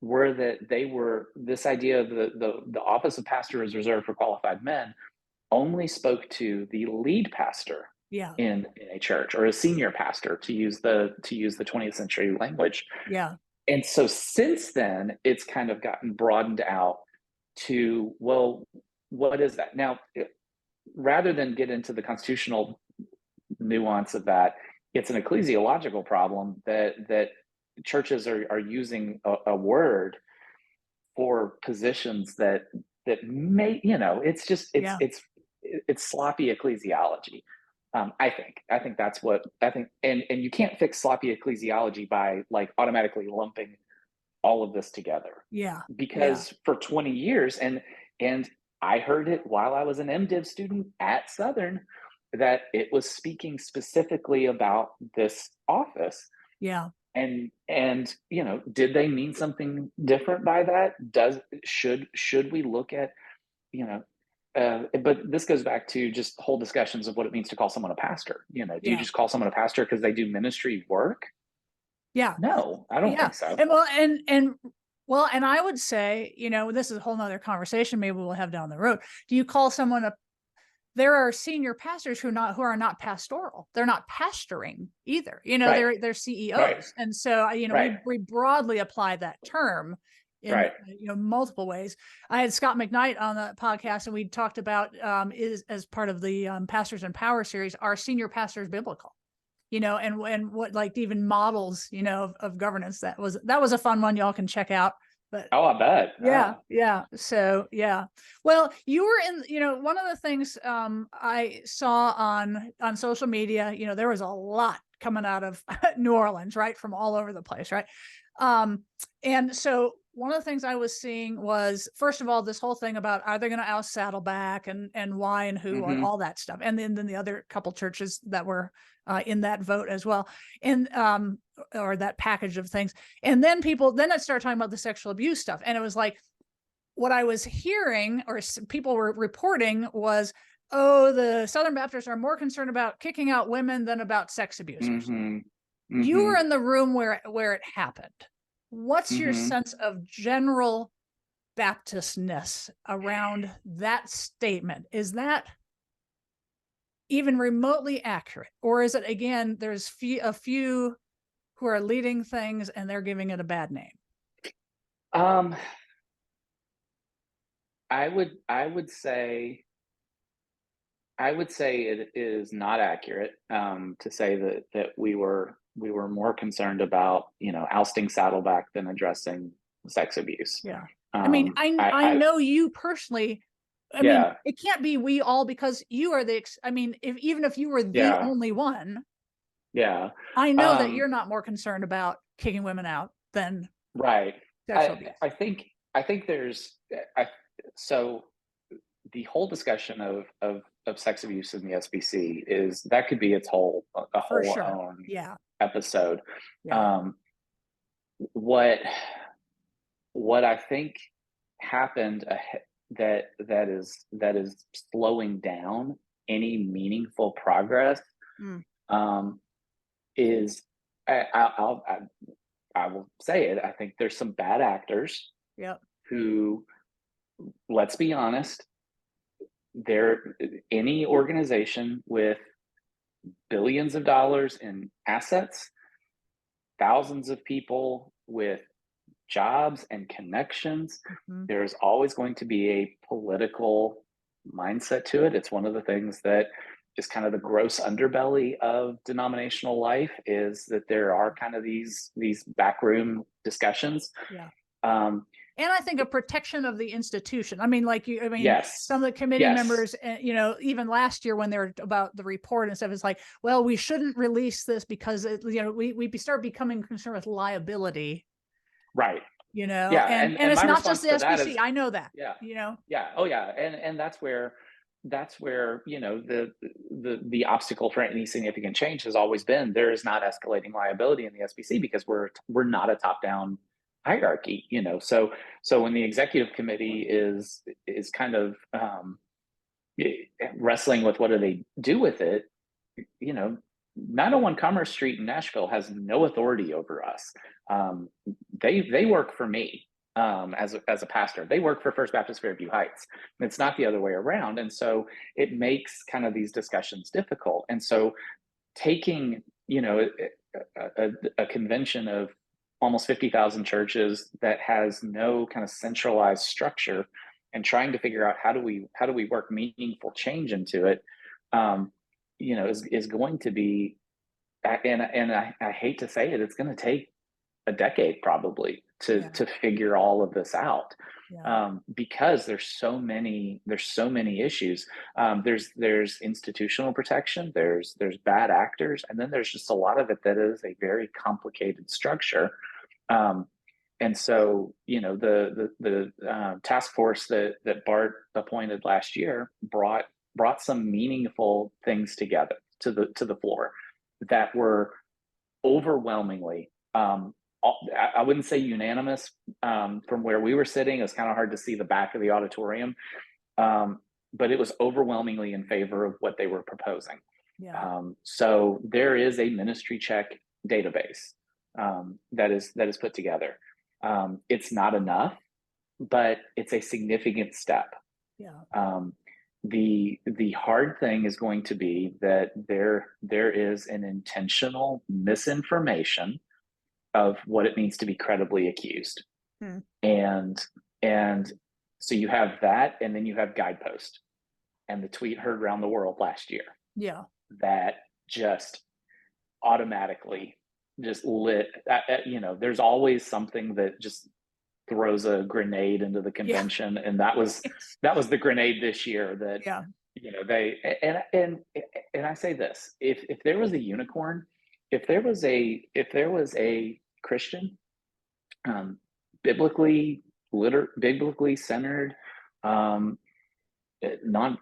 were that they were this idea of the office of pastor is reserved for qualified men only spoke to the lead pastor yeah, in a church, or a senior pastor, to use the 20th century language. yeah, And so since then, it's kind of gotten broadened out to, well, what is that? Now, rather than get into the constitutional nuance of that, it's an ecclesiological problem that churches are using a word for positions that may, it's just yeah, it's sloppy ecclesiology. I think that's what I think, and you can't fix sloppy ecclesiology by like automatically lumping all of this together, yeah, yeah, because for 20 years, and I heard it while I was an MDiv student at Southern, that it was speaking specifically about this office. yeah, And did they mean something different by that? Should we look at, but this goes back to just whole discussions of what it means to call someone a pastor. Do you yeah, just call someone a pastor because they do ministry work? yeah. No, I don't Yeah. think so. And I would say, this is a whole nother conversation maybe we'll have down the road. Do you call someone there are senior pastors who are not pastoral. They're not pastoring either. Right, They're right, CEOs. And so, right, we broadly apply that term in, right. multiple ways. I had Scott McKnight on the podcast, and we talked about, is as part of the Pastors in Power series, are senior pastors biblical? And what, like, even models, of governance. That was a fun one. Y'all can check out. But Oh, I bet. yeah, yeah. So yeah. Well, you were in, one of the things I saw on social media, there was a lot coming out of New Orleans, right? From all over the place, right? And so one of the things I was seeing was, first of all, this whole thing about, are they going to oust Saddleback, and why and who, and all that stuff. And then the other couple churches that were in that vote as well, and or that package of things. And then then I started talking about the sexual abuse stuff. And it was like, what I was hearing, or people were reporting, was, oh, the Southern Baptists are more concerned about kicking out women than about sex abusers. You were in the room where it happened. What's your sense of general Baptistness around that statement? Is that even remotely accurate? Or is it, again, there's a few who are leading things and they're giving it a bad name? I would say it is not accurate to say that we were more concerned about, ousting Saddleback than addressing sex abuse. Yeah. I mean, I know you personally. I mean, it can't be we all, because you are even if you were the only one. Yeah. I know that you're not more concerned about kicking women out than sexual abuse. I think there's so the whole discussion of sex abuse in the SBC that could be its whole own episode. Yeah. What I think happened that is slowing down any meaningful progress is, I will say it, I think there's some bad actors who, let's be honest, any organization with billions of dollars in assets, thousands of people with jobs and connections, there's always going to be a political mindset to it. It's one of the things that is kind of the gross underbelly of denominational life, is that there are kind of these backroom discussions. And I think a protection of the institution. I mean, some of the committee members, even last year when they were about the report and stuff, it's like, well, we shouldn't release this because we start becoming concerned with liability. Right. And it's not just the SBC. I know that. Oh yeah. And that's where the obstacle for any significant change has always been, there is not escalating liability in the SBC because we're not a top-down hierarchy. So when the executive committee is kind of wrestling with what do they do with it, 901 Commerce Street in Nashville has no authority over us. They work for me as a pastor. They work for First Baptist Fairview Heights. It's not the other way around. And so it makes kind of these discussions difficult. And so taking, a convention of almost 50,000 churches that has no kind of centralized structure and trying to figure out how do we work meaningful change into it, is going to be, and I hate to say it, it's going to take a decade probably to figure all of this out, because there's so many issues. There's institutional protection, there's bad actors, and then there's just a lot of it that is a very complicated structure. And so, the task force that Bart appointed last year brought some meaningful things together to the floor that were overwhelmingly, I wouldn't say unanimous, from where we were sitting. It was kind of hard to see the back of the auditorium, but it was overwhelmingly in favor of what they were proposing. So there is a ministry check database that is put together. It's not enough, but it's a significant step. The hard thing is going to be that there is an intentional misinformation of what it means to be credibly accused. And so you have that, and then you have Guidepost and the tweet heard around the world last year. That just automatically just lit, there's always something that just throws a grenade into the convention. And that was the grenade this year that, they, and I say this, if there was a unicorn if there was a Christian, biblically biblically centered, um, non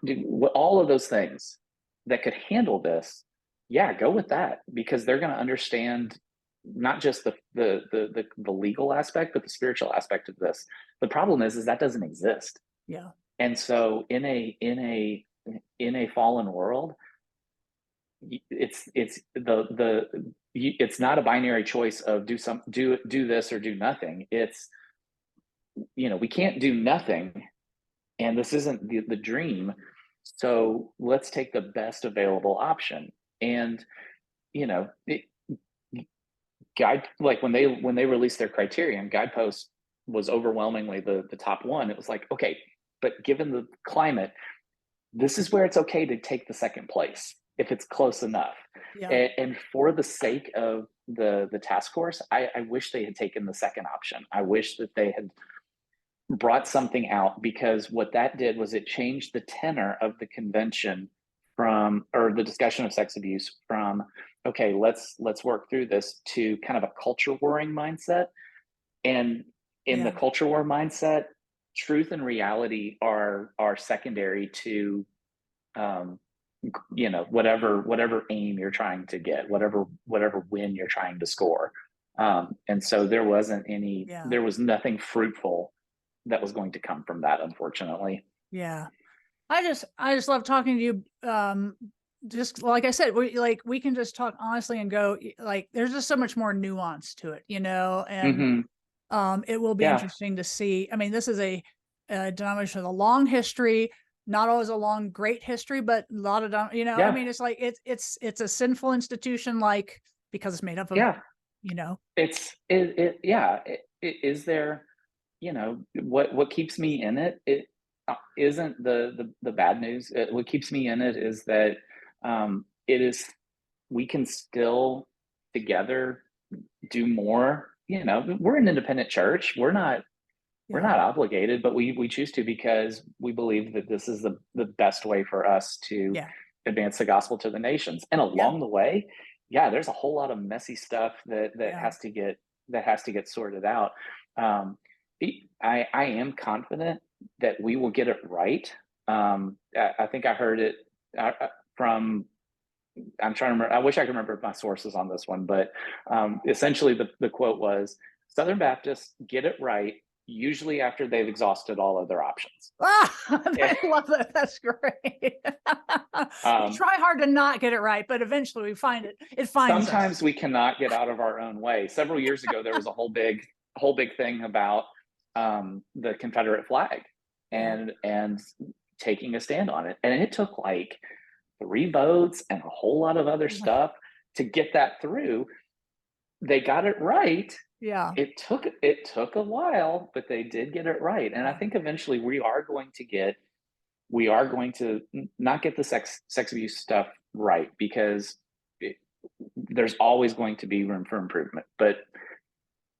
all of those things that could handle this, yeah, go with that, because they're going to understand not just the legal aspect, but the spiritual aspect of this. The problem is that doesn't exist. Yeah. And so in a fallen world, it's not a binary choice of do this or do nothing. It's, we can't do nothing, and this isn't the dream. So let's take the best available option. And you know, it, guide like when they released their criterion, Guidepost was overwhelmingly the top one. It was like, okay, but given the climate, this is where it's okay to take the second place if it's close enough. Yeah. And for the sake of the task force, I wish they had taken the second option. I wish that they had brought something out, because what that did was it changed the tenor of the convention from, or the discussion of sex abuse from, okay, let's work through this, to kind of a culture warring mindset. And in the culture war mindset, truth and reality are secondary to whatever aim you're trying to get, whatever win you're trying to score. And so there was nothing fruitful that was going to come from that, unfortunately. Yeah. I just love talking to you. Just like I said, we can just talk honestly and go, like, there's just so much more nuance to it, and it will be interesting to see. I mean, this is a denomination with a long history, not always a long, great history, but a lot of, I mean, it's like, it's a sinful institution, like, because it's made up of, is there, what keeps me in it? It isn't the bad news. What keeps me in it is that we can still together do more. We're an independent church. We're not obligated, but we choose to, because we believe that this is the best way for us to advance the gospel to the nations. And along the way, there's a whole lot of messy stuff that has to get sorted out. I am confident that we will get it right. I think I heard it from, I'm trying to remember, I wish I could remember my sources on this one, but essentially the quote was, Southern Baptists get it right usually after they've exhausted all other options. I love that. That's great. We try hard to not get it right, but eventually we find it. It finds sometimes us. We cannot get out of our own way. Several years ago, there was a whole big thing about the Confederate flag and taking a stand on it. And it took like 3 votes and a whole lot of other stuff to get that through. They got it right. Yeah. It took a while, but they did get it right. And I think eventually we are going to not get the sex abuse stuff right, because there's always going to be room for improvement. But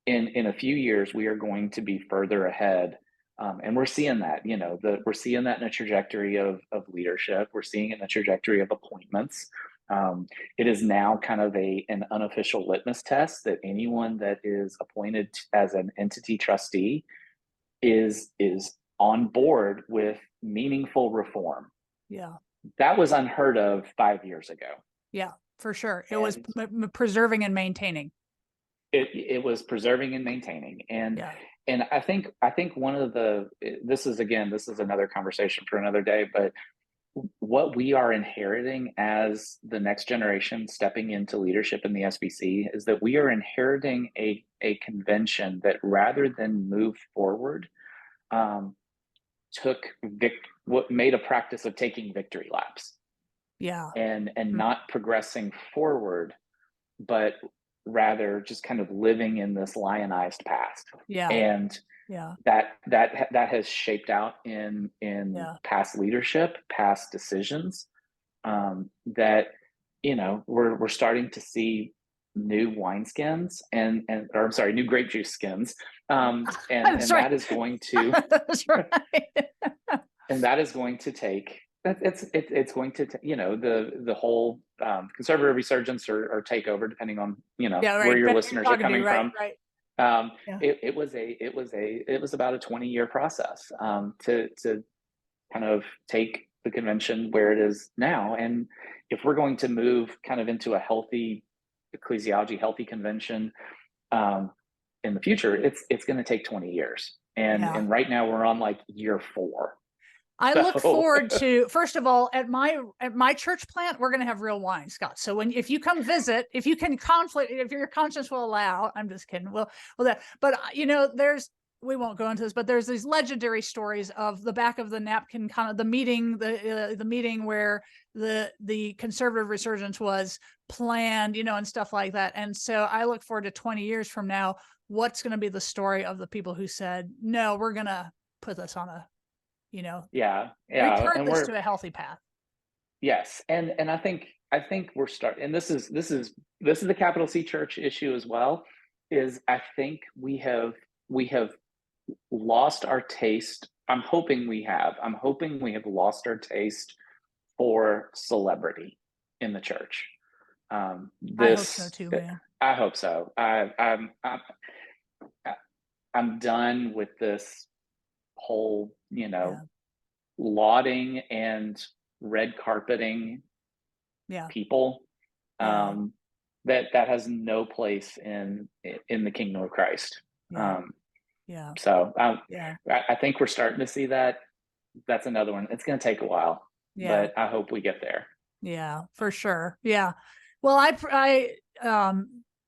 in a few years, we are going to be further ahead. And we're seeing that, we're seeing that in a trajectory of leadership. We're seeing it in a trajectory of appointments. It is now kind of an unofficial litmus test that anyone that is appointed as an entity trustee is on board with meaningful reform. Yeah. That was unheard of 5 years ago. Yeah, for sure. It was preserving and maintaining. It was preserving and maintaining. And I think one of this is another conversation for another day, but what we are inheriting as the next generation stepping into leadership in the SBC is that we are inheriting a convention that, rather than move forward, made a practice of taking victory laps. And not progressing forward, but rather just kind of living in this lionized past. And that has shaped out in past leadership, past decisions, that we're starting to see new wineskins new grape juice skins, and that is going to That's right. and that is going to take it's going to the whole conservative resurgence or takeover, depending on Yeah, where right. your Depending who listeners you're are talking to, coming right, from. right. Um, Yeah. it was about a 20-year process to kind of take the convention where it is now, and if we're going to move kind of into a healthy ecclesiology, healthy convention in the future, it's going to take 20 years, Yeah. and right now we're on like year 4. I look So forward to, first of all, at my church plant, we're going to have real wine, Scott. So if you come visit, if you can conflict, if your conscience will allow, I'm just kidding. Well, that, but we won't go into this, but there's these legendary stories of the back of the napkin, kind of the meeting where the conservative resurgence was planned, and stuff like that. And so I look forward to 20 years from now, what's going to be the story of the people who said, no, we're going to put this on a, yeah, return and this to a healthy path. yes, and I think we're starting, and this is the capital C church issue as well. Is I think we have lost our taste. I'm hoping we have lost our taste for celebrity in the church. I hope so too, man. I hope so. I'm done with this whole, lauding and red carpeting people. That has no place in the kingdom of Christ. So I think we're starting to see that. That's another one. It's going to take a while, but I hope we get there. Yeah, for sure. Yeah. Well, I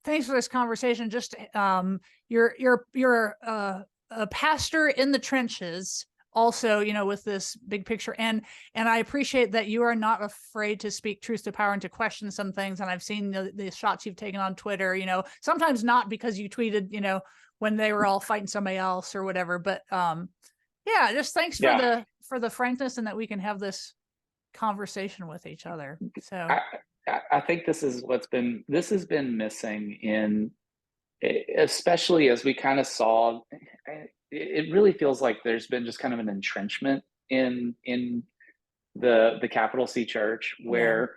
thanks for this conversation. Just you're a pastor in the trenches, also, with this big picture, and I appreciate that you are not afraid to speak truth to power and to question some things. And I've seen the shots you've taken on Twitter. Sometimes not because you tweeted, when they were all fighting somebody else or whatever. But just thanks for the frankness, and that we can have this conversation with each other. So I think this has been missing in, especially as we kind of saw, it really feels like there's been just kind of an entrenchment in the capital C church, where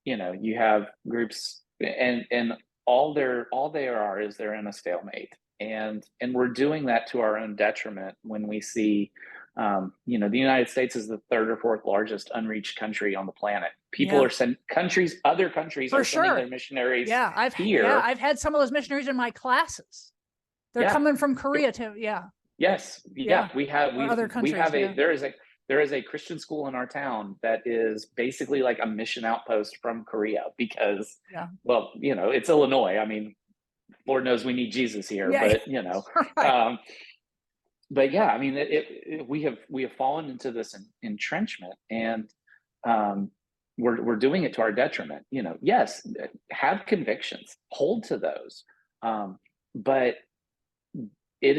you have groups, and all they are is they're in a stalemate, and we're doing that to our own detriment when we see the United States is the 3rd or 4th largest unreached country on the planet. People are other countries are sending their missionaries here. I've had some of those missionaries in my classes. They're coming from Korea to we have other countries. There is a Christian school in our town that is basically like a mission outpost from Korea, because it's Illinois. I mean, Lord knows we need Jesus here, but right. But I mean, we have fallen into this entrenchment, and we're doing it to our detriment. Yes, have convictions, hold to those, but it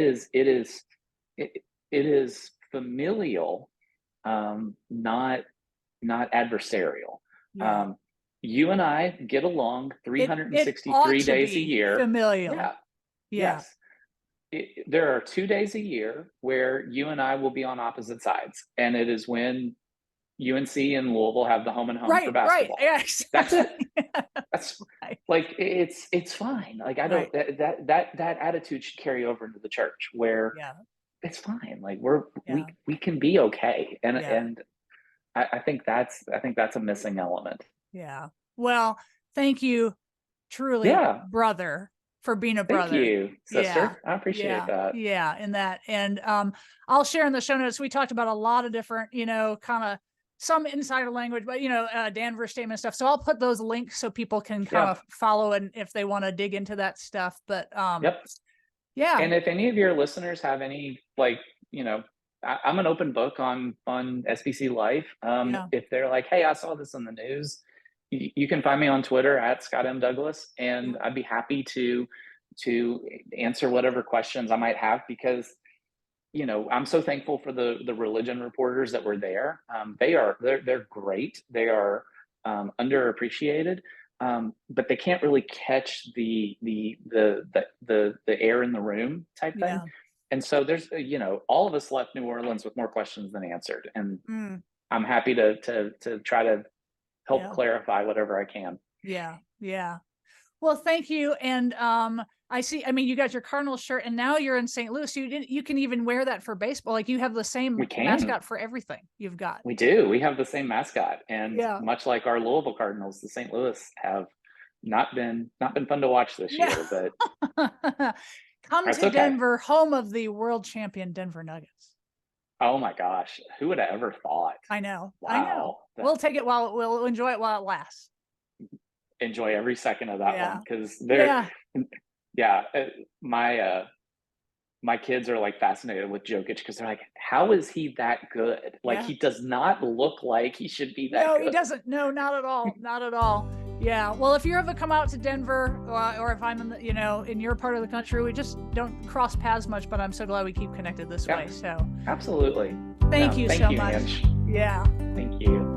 is familial, not adversarial. You and I get along 363 days a year. Familial. Yes. There are 2 days a year where you and I will be on opposite sides, and it is when UNC and Louisville have the home and home for basketball. Right. Yes. That's it. That's like, it's fine. Like, I don't, that attitude should carry over into the church, where it's fine. Like, we can be okay. And I think that's a missing element. Yeah. Well, thank you truly, brother, for being a brother. Thank you, sister. I appreciate that. Yeah. And I'll share in the show notes. We talked about a lot of different, kind of some insider language, but Danvers statement stuff. So I'll put those links so people can kind of follow, and if they want to dig into that stuff. But and if any of your listeners have any, I'm an open book on SBC Life. If they're like, hey, I saw this in the news, you can find me on Twitter at Scott M. Douglas, and I'd be happy to answer whatever questions I might have, because I'm so thankful for the religion reporters that were there. They're great. They are underappreciated, but they can't really catch the air in the room type thing. And so there's all of us left New Orleans with more questions than answered, and I'm happy to try to help Yeah. clarify whatever I can. Yeah. Yeah. Well, thank you. And I see, I mean, you got your Cardinals shirt and now you're in St. Louis. You can even wear that for baseball. Like you have the same We can. mascot for everything you've got. We do. We have the same mascot. And Yeah. much like our Louisville Cardinals, the St. Louis have not been fun to watch this No. year, but Come that's to okay. Denver, home of the world champion Denver Nuggets. Oh my gosh. Who would have ever thought? I know. Wow. I know. We'll take it we'll enjoy it while it lasts. Enjoy every second of that one, because my kids are like fascinated with Jokic because they're like, how is he that good? Like he does not look like he should be that good. No, he doesn't. No, not at all. Not at all. Yeah. Well, if you ever come out to Denver, or if I'm in the, in your part of the country, we just don't cross paths much, but I'm so glad we keep connected this way. So absolutely. Thank you so much. Ange. Yeah. Thank you.